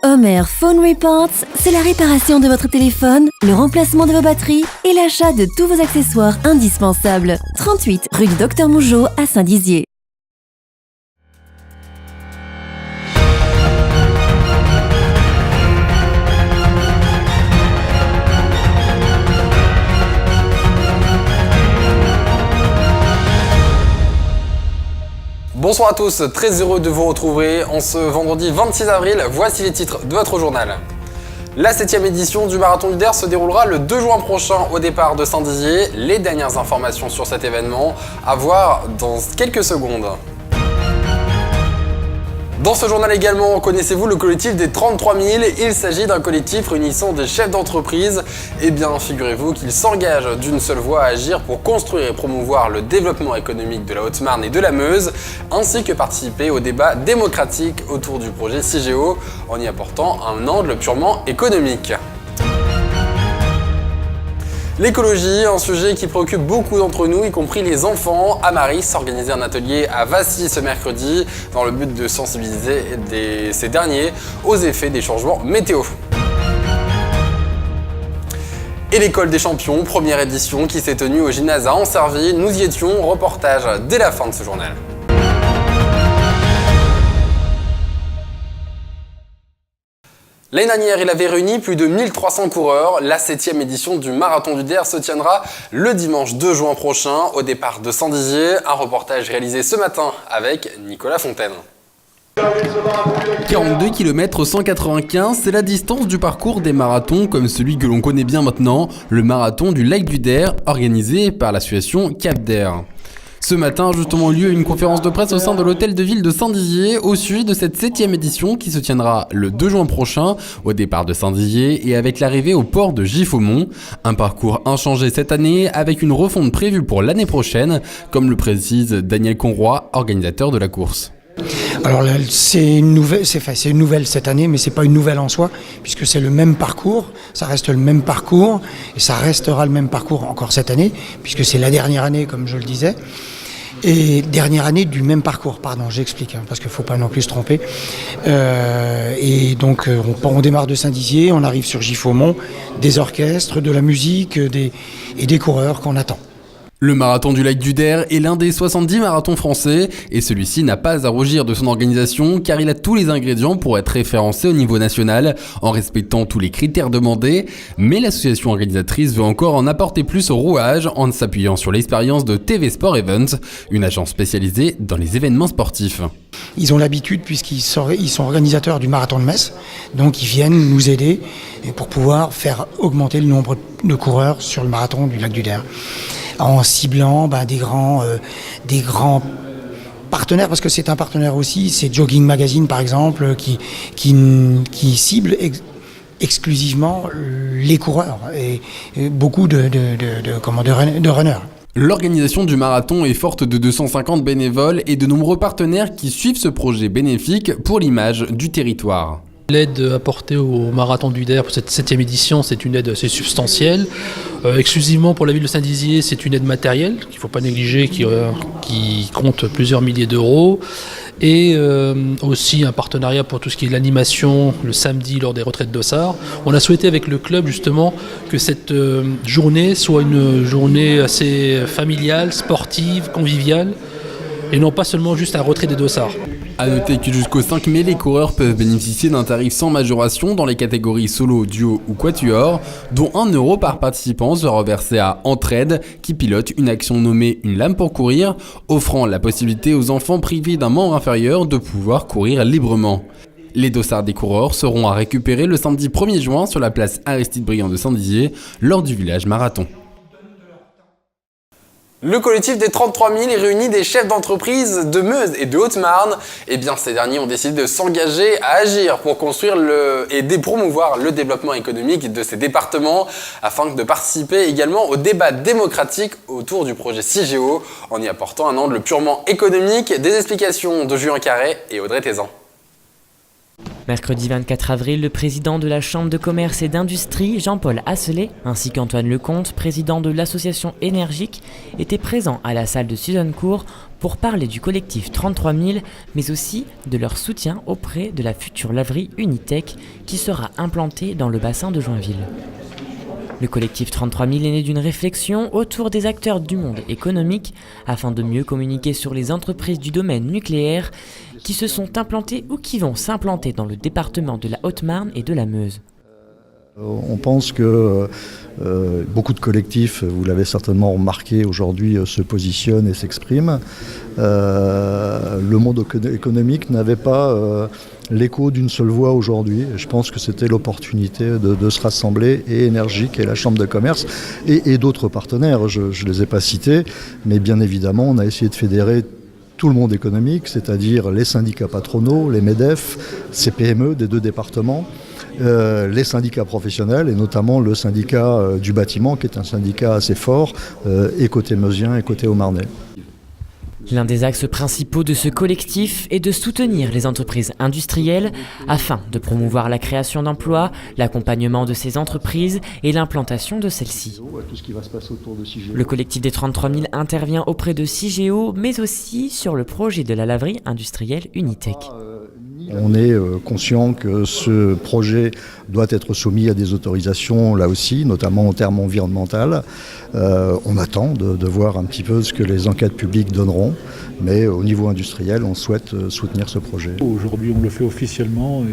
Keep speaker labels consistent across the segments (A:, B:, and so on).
A: Homer Phone Reports, c'est la réparation de votre téléphone, le remplacement de vos batteries et l'achat de tous vos accessoires indispensables. 38 rue du Docteur Mougeot à Saint-Dizier.
B: Bonsoir à tous, très heureux de vous retrouver en ce vendredi 26 avril. Voici les titres de votre journal. La 7e édition du Marathon du Der se déroulera le 2 juin prochain au départ de Saint-Dizier. Les dernières informations sur cet événement à voir dans quelques secondes. Dans ce journal également, connaissez-vous le collectif des 33 000 ? Il s'agit d'un collectif réunissant des chefs d'entreprise. Eh bien, figurez-vous qu'ils s'engagent d'une seule voix à agir pour construire et promouvoir le développement économique de la Haute-Marne et de la Meuse, ainsi que participer au débat démocratique autour du projet CIGEO, en y apportant un angle purement économique. L'écologie, un sujet qui préoccupe beaucoup d'entre nous, y compris les enfants. Amaris organisait un atelier à Vassy ce mercredi dans le but de sensibiliser ces derniers aux effets des changements météo. Et l'école des champions, première édition qui s'est tenue au gymnase à Ancerville. Nous y étions, reportage dès la fin de ce journal. L'année dernière, il avait réuni plus de 1300 coureurs. La 7e édition du Marathon du Der se tiendra le dimanche 2 juin prochain au départ de Saint-Dizier. Un reportage réalisé ce matin avec Nicolas Fontaine.
C: 42 km 195, c'est la distance du parcours des marathons comme celui que l'on connaît bien maintenant, le marathon du lac du Der, organisé par l'association Cap Der. Ce matin a justement lieu une conférence de presse au sein de l'hôtel de ville de Saint-Dizier au sujet de cette 7e édition qui se tiendra le 2 juin prochain au départ de Saint-Dizier et avec l'arrivée au port de Giffaumont. Un parcours inchangé cette année avec une refonte prévue pour l'année prochaine, comme le précise Daniel Conroy, organisateur de la course.
D: Alors là, c'est une nouvelle cette année, mais c'est pas une nouvelle en soi, puisque c'est le même parcours, ça reste le même parcours, et ça restera le même parcours encore cette année, puisque c'est la dernière année, comme je le disais. Et dernière année du même parcours, pardon, j'explique, parce qu'il ne faut pas non plus se tromper. Et donc on démarre de Saint-Dizier, on arrive sur Giffaumont, des orchestres, de la musique et des coureurs qu'on attend.
C: Le marathon du lac du Der est l'un des 70 marathons français et celui-ci n'a pas à rougir de son organisation car il a tous les ingrédients pour être référencé au niveau national en respectant tous les critères demandés. Mais l'association organisatrice veut encore en apporter plus au rouage en s'appuyant sur l'expérience de TV Sport Events, une agence spécialisée dans les événements sportifs.
D: Ils ont l'habitude puisqu'ils sont organisateurs du marathon de Metz, donc ils viennent nous aider pour pouvoir faire augmenter le nombre de coureurs sur le marathon du lac du Der. En ciblant des grands partenaires, parce que c'est un partenaire aussi, c'est Jogging Magazine par exemple, qui cible exclusivement les coureurs et beaucoup de runners.
C: L'organisation du marathon est forte de 250 bénévoles et de nombreux partenaires qui suivent ce projet bénéfique pour l'image du territoire.
E: L'aide apportée au Marathon du Der pour cette 7e édition, c'est une aide assez substantielle. Exclusivement pour la ville de Saint-Dizier, c'est une aide matérielle qu'il ne faut pas négliger, qui compte plusieurs milliers d'euros. Et aussi un partenariat pour tout ce qui est l'animation le samedi lors des retraites d'Ossard. On a souhaité avec le club justement que cette journée soit une journée assez familiale, sportive, conviviale, et non pas seulement juste un retrait des dossards.
C: A noter que jusqu'au 5 mai, les coureurs peuvent bénéficier d'un tarif sans majoration dans les catégories solo, duo ou quatuor, dont 1 € par participant sera versé à Entraide, qui pilote une action nommée Une lame pour courir, offrant la possibilité aux enfants privés d'un membre inférieur de pouvoir courir librement. Les dossards des coureurs seront à récupérer le samedi 1er juin sur la place Aristide Briand de Saint-Dizier, lors du village marathon.
B: Le collectif des 33 000 réunit des chefs d'entreprise de Meuse et de Haute-Marne. Eh bien, ces derniers ont décidé de s'engager à agir pour construire et promouvoir le développement économique de ces départements afin de participer également au débat démocratique autour du projet CIGEO en y apportant un angle purement économique. Des explications de Julien Carré et Audrey Tézan.
F: Mercredi 24 avril, le président de la Chambre de commerce et d'industrie, Jean-Paul Asselet, ainsi qu'Antoine Lecomte, président de l'association Énergique, étaient présents à la salle de Suzannecourt pour parler du collectif 33 000, mais aussi de leur soutien auprès de la future laverie Unitech qui sera implantée dans le bassin de Joinville. Le collectif 33 000 est né d'une réflexion autour des acteurs du monde économique afin de mieux communiquer sur les entreprises du domaine nucléaire qui se sont implantées ou qui vont s'implanter dans le département de la Haute-Marne et de la Meuse.
G: On pense que beaucoup de collectifs, vous l'avez certainement remarqué aujourd'hui, se positionnent et s'expriment. Le monde économique n'avait pas l'écho d'une seule voix aujourd'hui. Je pense que c'était l'opportunité de se rassembler, et Énergique et la Chambre de commerce et d'autres partenaires. Je ne les ai pas cités, mais bien évidemment, on a essayé de fédérer tout le monde économique, c'est-à-dire les syndicats patronaux, les MEDEF, ces PME des deux départements, les syndicats professionnels et notamment le syndicat du bâtiment qui est un syndicat assez fort et côté meusien et côté haut-marnais.
F: L'un des axes principaux de ce collectif est de soutenir les entreprises industrielles afin de promouvoir la création d'emplois, l'accompagnement de ces entreprises et l'implantation de celles-ci. Le collectif des 33 000 intervient auprès de Cigéo, mais aussi sur le projet de la laverie industrielle Unitech.
G: On est conscient que ce projet doit être soumis à des autorisations, là aussi, notamment en termes environnementaux. On attend de voir un petit peu ce que les enquêtes publiques donneront, mais au niveau industriel, on souhaite soutenir ce projet.
H: Aujourd'hui, on le fait officiellement.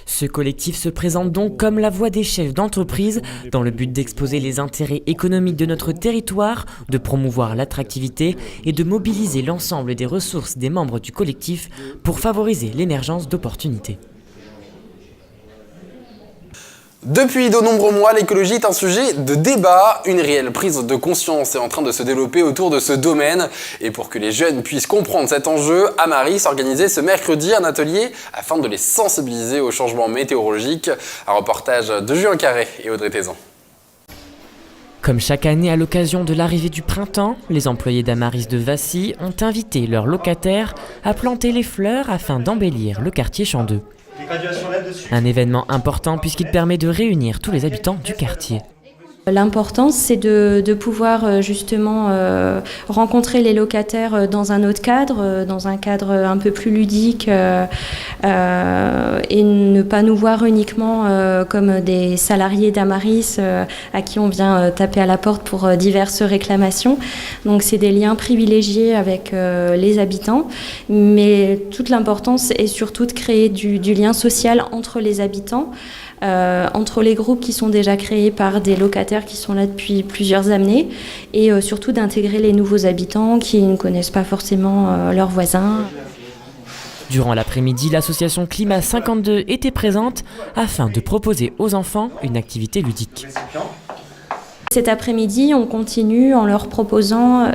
F: Ce collectif se présente donc comme la voix des chefs d'entreprise dans le but d'exposer les intérêts économiques de notre territoire, de promouvoir l'attractivité et de mobiliser l'ensemble des ressources des membres du collectif pour favoriser l'émergence d'opportunités.
B: Depuis de nombreux mois, l'écologie est un sujet de débat. Une réelle prise de conscience est en train de se développer autour de ce domaine. Et pour que les jeunes puissent comprendre cet enjeu, Amaris organisait ce mercredi un atelier afin de les sensibiliser au changement météorologique. Un reportage de Julien Carré et Audrey Tézan.
F: Comme chaque année à l'occasion de l'arrivée du printemps, les employés d'Amaris de Vassy ont invité leurs locataires à planter les fleurs afin d'embellir le quartier Chandeux. Un événement important puisqu'il permet de réunir tous les habitants du quartier.
I: L'important, c'est de pouvoir justement rencontrer les locataires dans un autre cadre, dans un cadre un peu plus ludique et ne pas nous voir uniquement comme des salariés d'Amaris à qui on vient taper à la porte pour diverses réclamations. Donc c'est des liens privilégiés avec les habitants, mais toute l'importance est surtout de créer du lien social entre les habitants. Entre les groupes qui sont déjà créés par des locataires qui sont là depuis plusieurs années et surtout d'intégrer les nouveaux habitants qui ne connaissent pas forcément leurs voisins.
F: Durant l'après-midi, l'association Climat 52 était présente afin de proposer aux enfants une activité ludique.
I: Cet après-midi, on continue en leur proposant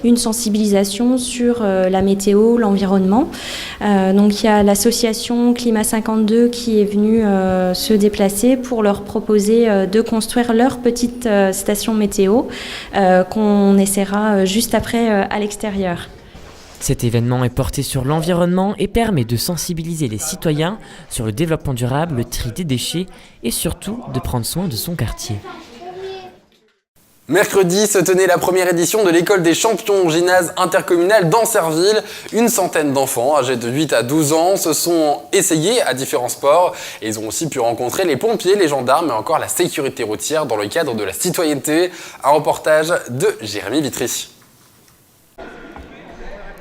I: une sensibilisation sur la météo, l'environnement. Donc il y a l'association Climat 52 qui est venue se déplacer pour leur proposer de construire leur petite station météo qu'on essaiera juste après à l'extérieur.
F: Cet événement est porté sur l'environnement et permet de sensibiliser les citoyens sur le développement durable, le tri des déchets et surtout de prendre soin de son quartier.
B: Mercredi se tenait la première édition de l'école des champions gymnase intercommunal d'Ancerville. Une centaine d'enfants âgés de 8 à 12 ans se sont essayés à différents sports et ils ont aussi pu rencontrer les pompiers, les gendarmes et encore la sécurité routière dans le cadre de la citoyenneté. Un reportage de Jérémy Vitry.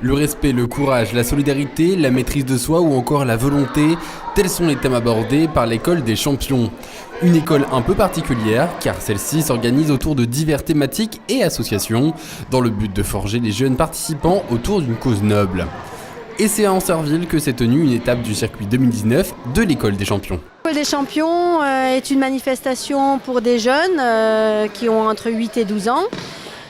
C: Le respect, le courage, la solidarité, la maîtrise de soi ou encore la volonté, tels sont les thèmes abordés par l'école des champions. Une école un peu particulière car celle-ci s'organise autour de diverses thématiques et associations dans le but de forger les jeunes participants autour d'une cause noble. Et c'est à Ancerville que s'est tenue une étape du circuit 2019 de l'école des champions.
J: L'école des champions est une manifestation pour des jeunes qui ont entre 8 et 12 ans.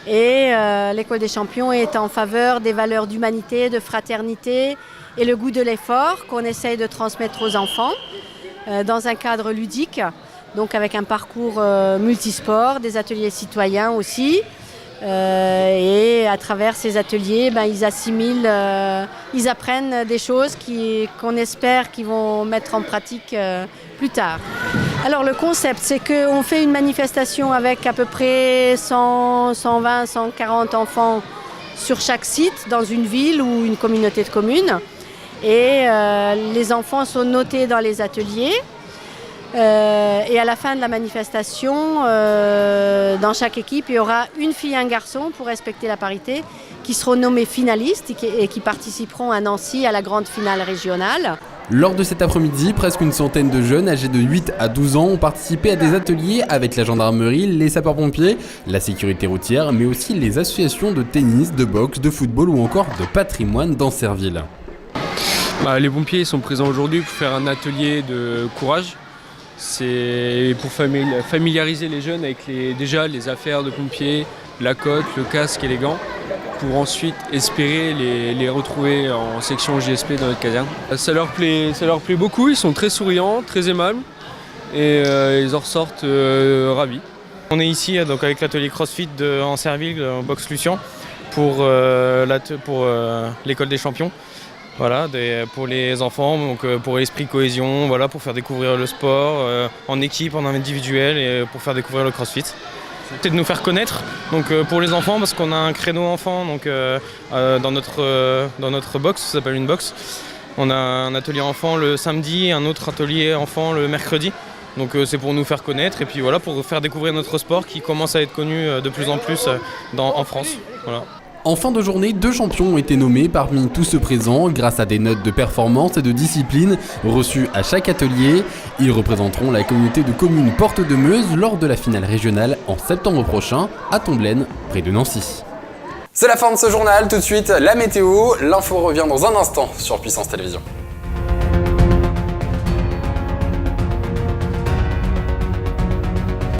J: Et l'école des champions est en faveur des valeurs d'humanité, de fraternité et le goût de l'effort qu'on essaye de transmettre aux enfants dans un cadre ludique, donc avec un parcours multisport, des ateliers citoyens aussi, Et à travers ces ateliers, ils assimilent, ils apprennent des choses qu'on espère qu'ils vont mettre en pratique plus tard. Alors le concept, c'est qu'on fait une manifestation avec à peu près 100, 120, 140 enfants sur chaque site, dans une ville ou une communauté de communes. Et les enfants sont notés dans les ateliers. Et à la fin de la manifestation, dans chaque équipe, il y aura une fille et un garçon pour respecter la parité qui seront nommés finalistes et qui participeront à Nancy à la grande finale régionale.
C: Lors de cet après-midi, presque une centaine de jeunes âgés de 8 à 12 ans ont participé à des ateliers avec la gendarmerie, les sapeurs-pompiers, la sécurité routière, mais aussi les associations de tennis, de boxe, de football ou encore de patrimoine d'Ancerville.
K: Les pompiers sont présents aujourd'hui pour faire un atelier de courage. C'est pour familiariser les jeunes avec les affaires de pompiers, la cotte, le casque et les gants, pour ensuite espérer les retrouver en section JSP dans notre caserne. Ça leur plaît beaucoup, ils sont très souriants, très aimables et ils en ressortent ravis.
L: On est ici donc, avec l'atelier CrossFit de Ancerville, Boxe Lucien, pour l'école des champions. Voilà, pour les enfants, donc pour l'esprit cohésion, voilà, pour faire découvrir le sport en équipe, en individuel et pour faire découvrir le CrossFit. C'est de nous faire connaître, donc pour les enfants, parce qu'on a un créneau enfant donc, dans notre box, ça s'appelle une box. On a un atelier enfant le samedi et un autre atelier enfant le mercredi. Donc c'est pour nous faire connaître et puis voilà, pour faire découvrir notre sport qui commence à être connu de plus en plus en France. Voilà.
C: En fin de journée, 2 champions ont été nommés parmi tous ceux présents grâce à des notes de performance et de discipline reçues à chaque atelier. Ils représenteront la communauté de communes Porte de Meuse lors de la finale régionale en septembre prochain à Tomblaine, près de Nancy.
B: C'est la fin de ce journal, tout de suite la météo. L'info revient dans un instant sur Puissance Télévision.